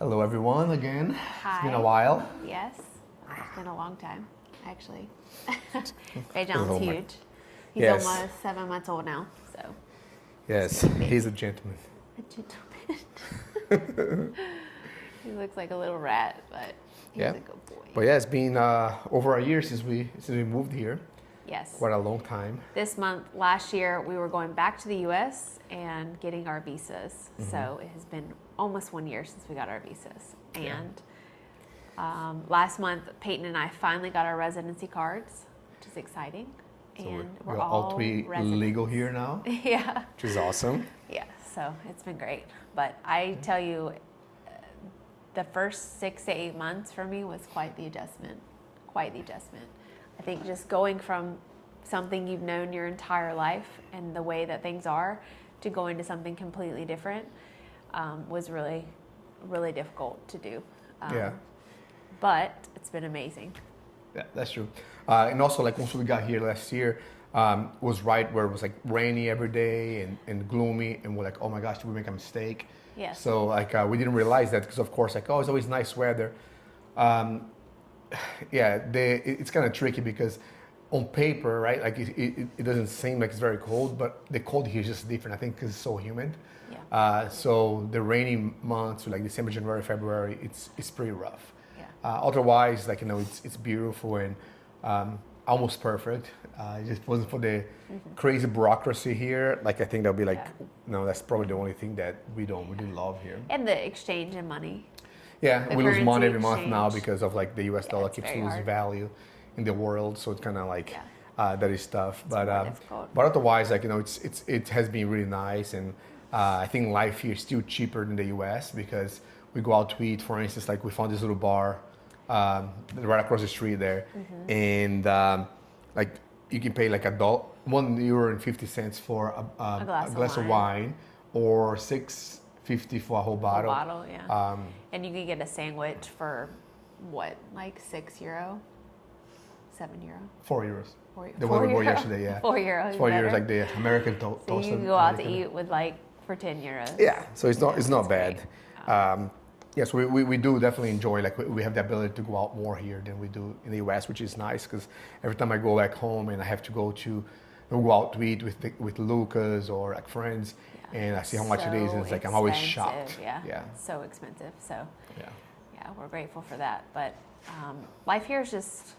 Hello, everyone, again. Hi. It's been a while. Yes, it's been a long time, actually. Rejan's huge. He's Yes. almost 7 months old now, so. Yes, he's a gentleman. A gentleman. He looks like a little rat, but he's a good boy. But yeah, it's been over a year since we moved here. Yes. Quite a long time. This month, last year, we were going back to the U.S. and getting our visas. Mm-hmm. So it has been almost 1 year since we got our visas. And last month, Peyton and I finally got our residency cards, which is exciting. So And we're we're all three residents. legal here now, Yeah. which is awesome. Yeah, so it's been great. But I tell you, the first 6 to 8 months for me was quite the adjustment. Quite the adjustment. I think just going from something you've known your entire life and the way that things are to going to something completely different was really, really difficult to do. But it's been amazing. Yeah, that's true. And also, like, once we got here last year, was right where it was like rainy every day and gloomy, and we're like, oh my gosh, did we make a mistake? Yes. So like we didn't realize that because of course like it's always nice weather. It's kind of tricky because on paper, right, like it doesn't seem like it's very cold, but the cold here is just different. I think because it's so humid. Yeah. So the rainy months, like December, January, February, it's pretty rough. Yeah. Otherwise, like it's beautiful and almost perfect. It just wasn't for the crazy bureaucracy here. Like I think that'll be like, no, that's probably the only thing that we didn't love here. And the exchange in money. Yeah, The we lose money every currency month now exchange. because of like the U.S. dollar it's keeps very losing hard. value in the world. So it's kind of like that is tough. more difficult. But otherwise, like it has been really nice, and I think life here is still cheaper than the U.S. because we go out to eat. For instance, like we found this little bar right across the street there, and like you can pay like €1.50 for a glass of wine, or $6.50 for a whole bottle. Yeah. And you can get a sandwich for what, like €6, €7? €4. €4. The one we bought yesterday, yeah. €4. €4, like the American So toast. you can go out to eat with like for €10. Yeah, so it's not great. bad. Yes, we do definitely enjoy, like we have the ability to go out more here than we do in the US, which is nice because every time I go back home and I have to go out to eat with Lucas or like friends, and I see how much it is, and it's like I'm always shocked. Yeah. So expensive. So Yeah. we're grateful for that. But life here is just,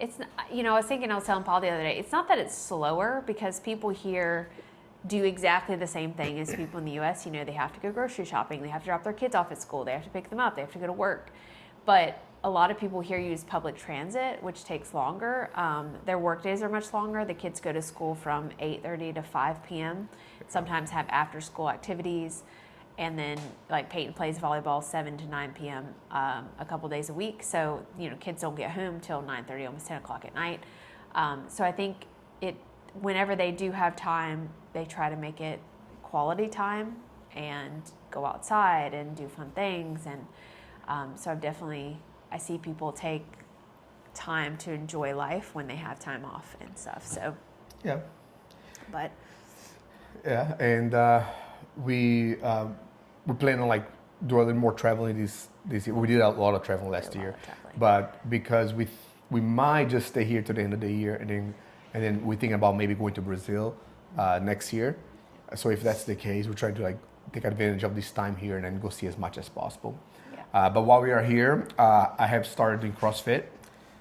it's, I was telling Paul the other day, it's not that it's slower because people here do exactly the same thing as people in the U.S. They have to go grocery shopping, they have to drop their kids off at school, they have to pick them up, they have to go to work. But a lot of people here use public transit, which takes longer. Their work days are much longer. The kids go to school from 8:30 to 5 p.m. Sometimes have after school activities. And then like Peyton plays volleyball 7 to 9 p.m. A couple days a week. So, kids don't get home till 9:30, almost 10 o'clock at night. So I think whenever they do have time, they try to make it quality time and go outside and do fun things. And so I see people take time to enjoy life when they have time off and stuff. So Yeah. But and we plan on like do a little more traveling this year. We did a lot of traveling last year, but because we might just stay here to the end of the year, and then we think about maybe going to Brazil next year. So if that's the case, we're trying to like take advantage of this time here and then go see as much as possible. But while we are here, I have started doing CrossFit.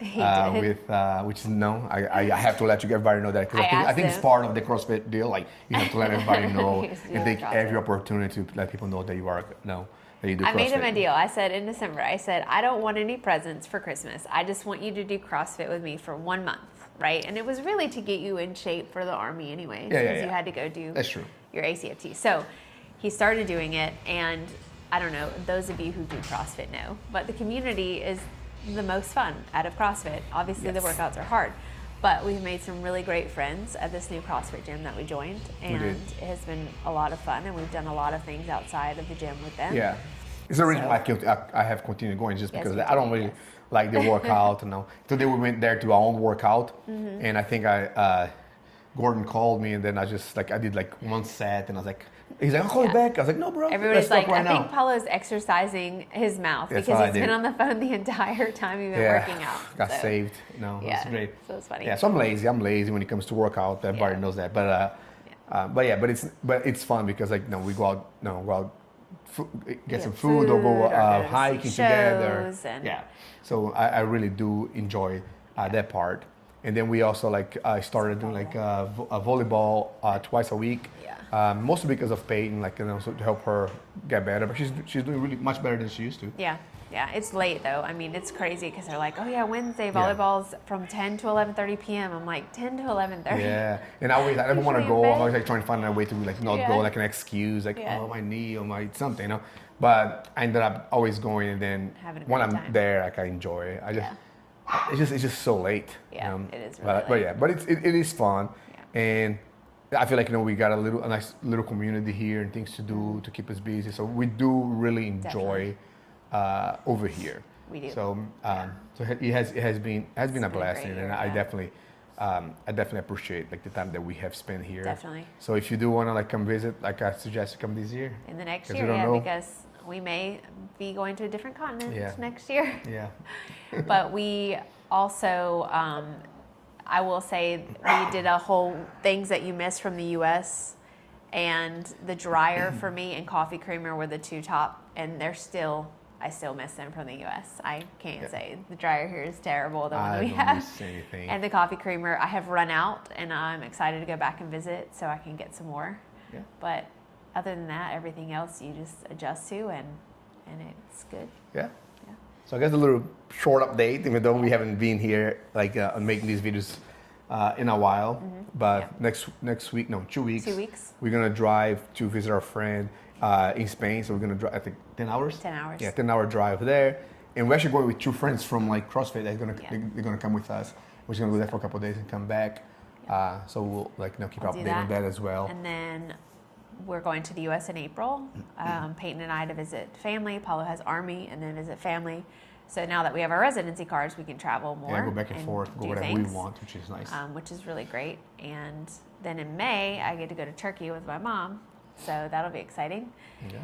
Which is I have to let everybody know that because I think it's part of the CrossFit deal. Like you have to let everybody know and take every opportunity to let people know that you do CrossFit. I made him a deal. I said in December, I don't want any presents for Christmas. I just want you to do CrossFit with me for 1 month, right? And it was really to get you in shape for the Army anyways, because you had to go do your ACFT. So he started doing it, and I don't know, those of you who do CrossFit know, but the community is the most fun out of CrossFit. Obviously the workouts are hard, but we've made some really great friends at this new CrossFit gym that we joined, and it has been a lot of fun, and we've done a lot of things outside of the gym with them. Yeah, it's the reason why I have continued going, just because I don't really like the workout. Today we went there to our own workout, and I think Gordon called me, and then I did like one set, and I was like, He's like, I'll call you back. I was like, no, bro. Everybody's let's talk like, right I think now. Paulo's exercising his mouth That's because all I he's been did. on the phone the entire time you've been working out. Got So, saved. No, yeah, that's great. so it's funny. Yeah, so I'm lazy. I'm lazy when it comes to workout. Everybody Yeah. knows that. But it's fun because like we go out, get some food or go or go to hiking see together. shows and- Yeah, so I really do enjoy that part. And then we also started doing a volleyball twice a week. Yeah. Mostly because of Peyton, so to help her get better. But she's doing really much better than she used to. Yeah. Yeah, it's late though. I mean, it's crazy because they're like, oh yeah, Wednesday volleyball's from 10 to 11:30 p.m. I'm like, 10 to 11:30. Yeah, and I never want to Usually in go. bed. I'm always like trying to find a way to not go, like an excuse, oh my knee or my something, But I ended up always going, and then Having a when great I'm time. there, I enjoy it. It's just so late. Yeah, it is really but late. yeah, but it is fun, and I feel like we got a nice little community here and things to do to keep us busy. So we do really enjoy over here. We do. So it has been a been a blessing, great and year, I yeah. definitely appreciate the time that we have spent here. Definitely. So if you do want to come visit, I suggest you come this year. In the next 'Cause year, we don't know. because we may be going to a different continent Yeah. next year. Yeah. But we also, I will say, we did a whole things that you missed from the U.S. and the dryer for me and coffee creamer were the two top, and I still miss them from the U.S. I can't say the dryer here is terrible. The one I we don't have, miss anything. and the coffee creamer I have run out, and I'm excited to go back and visit so I can get some more. Yeah. But other than that, everything else you just adjust to, and it's good. Yeah. Yeah. So I guess a little short update, even though we haven't been here making these videos in a while. But next week, 2 weeks. 2 weeks. We're gonna drive to visit our friend in Spain. So we're gonna drive, I think, 10 hours. 10 hours. Yeah, 10-hour drive there. And we're actually going with two friends from CrossFit. They're gonna come with us. We're just gonna go there for a couple of days and come back. So we'll keep I'll do updating that as well. And then we're going to the U.S. in April. Peyton and I to visit family. Paulo has Army, and then visit family. So now that we have our residency cards, we can travel more. Yeah, go back and forth, go do whatever things, we want, which is nice. which is really great. And then in May, I get to go to Turkey with my mom. So that'll be exciting. Yeah.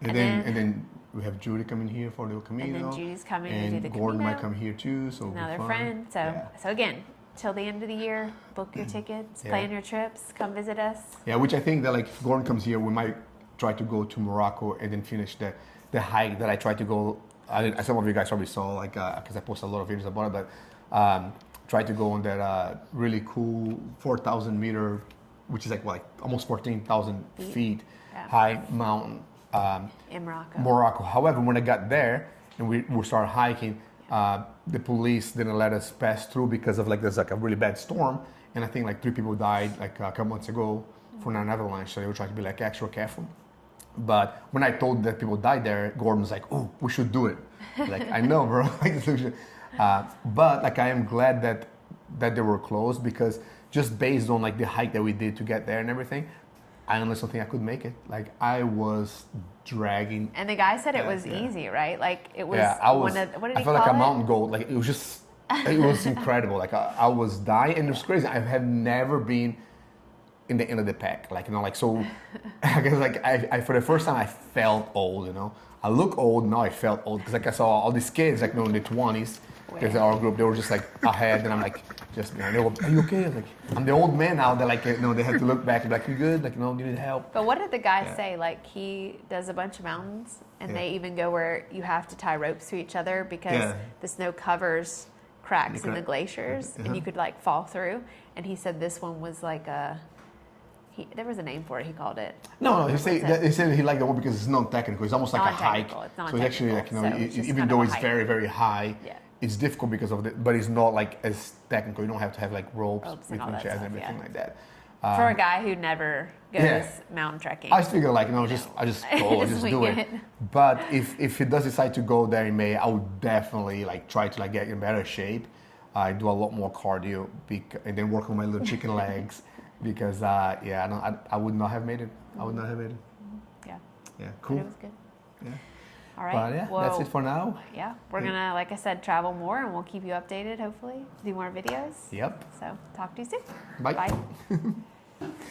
And And then we have Judy coming here for the Camino. And then Judy's coming and to do the Gordon Camino. might come here too, so it'll be Another fun. friend. So Yeah. so again, till the end of the year, book your tickets, Yeah. plan your trips, come visit us. Yeah, which I think that if Gordon comes here, we might try to go to Morocco and then finish the hike that I tried to go. Some of you guys probably saw, because I posted a lot of videos about it, but tried to go on that really cool 4,000 meter, which is almost 14,000 feet Yeah. high mountain. In Morocco. Morocco. However, when I got there and we started hiking, the police didn't let us pass through because of there's a really bad storm, and I think 3 people died a couple months ago from an avalanche. So they were trying to be extra careful. But when I told that people died there, Gordon was like, "Oh, we should do it." I know, bro. But I am glad that they were closed, because just based on the hike that we did to get there and everything, I honestly think I could make it. I was dragging. And the guy said it was Yeah. easy, right? It was. Yeah, I was. what did I he felt call like a it? mountain goat. It was just. It was incredible. I was dying, and it was crazy. I have never been in the end of the pack. So. I guess I for the first time I felt old. I look old now. I felt old because I saw all these kids in their 20s. Because our group, they were just ahead, and I'm just behind. They were, "Are you okay?" I'm the old man now. That they have to look back and be "You good?" Do you need help? But what did the guy Yeah. say? He does a bunch of mountains, and Yeah. they even go where you have to tie ropes to each other because Yeah. the snow covers cracks in the crack- glaciers, and Uh-huh. you could fall through. And he said this one was there was a name for it. He called it. No, he What's said it? he liked the one because it's non-technical. It's almost like a hike. Non-technical. It's So it's actually non-technical, so it's just even kind though of a it's hike. very very high, Yeah. it's difficult because of it. But it's not as technical. You don't have to have ropes Ropes and between all that chairs and stuff, everything yeah. like that. For a guy who never goes Yeah. mountain trekking. I just figure I just go, Just just wing do it. it. But if he does decide to go there in May, I would definitely try to get in better shape. I do a lot more cardio and then work on my little chicken legs because I would not have made it. I would not have made it. Yeah. Yeah, But cool. it was good. Yeah. All right. But yeah, that's it for now. Yeah, we're gonna, like I said, travel more, and we'll keep you updated. Hopefully, do more videos. Yep. So talk to you soon. Bye. Bye.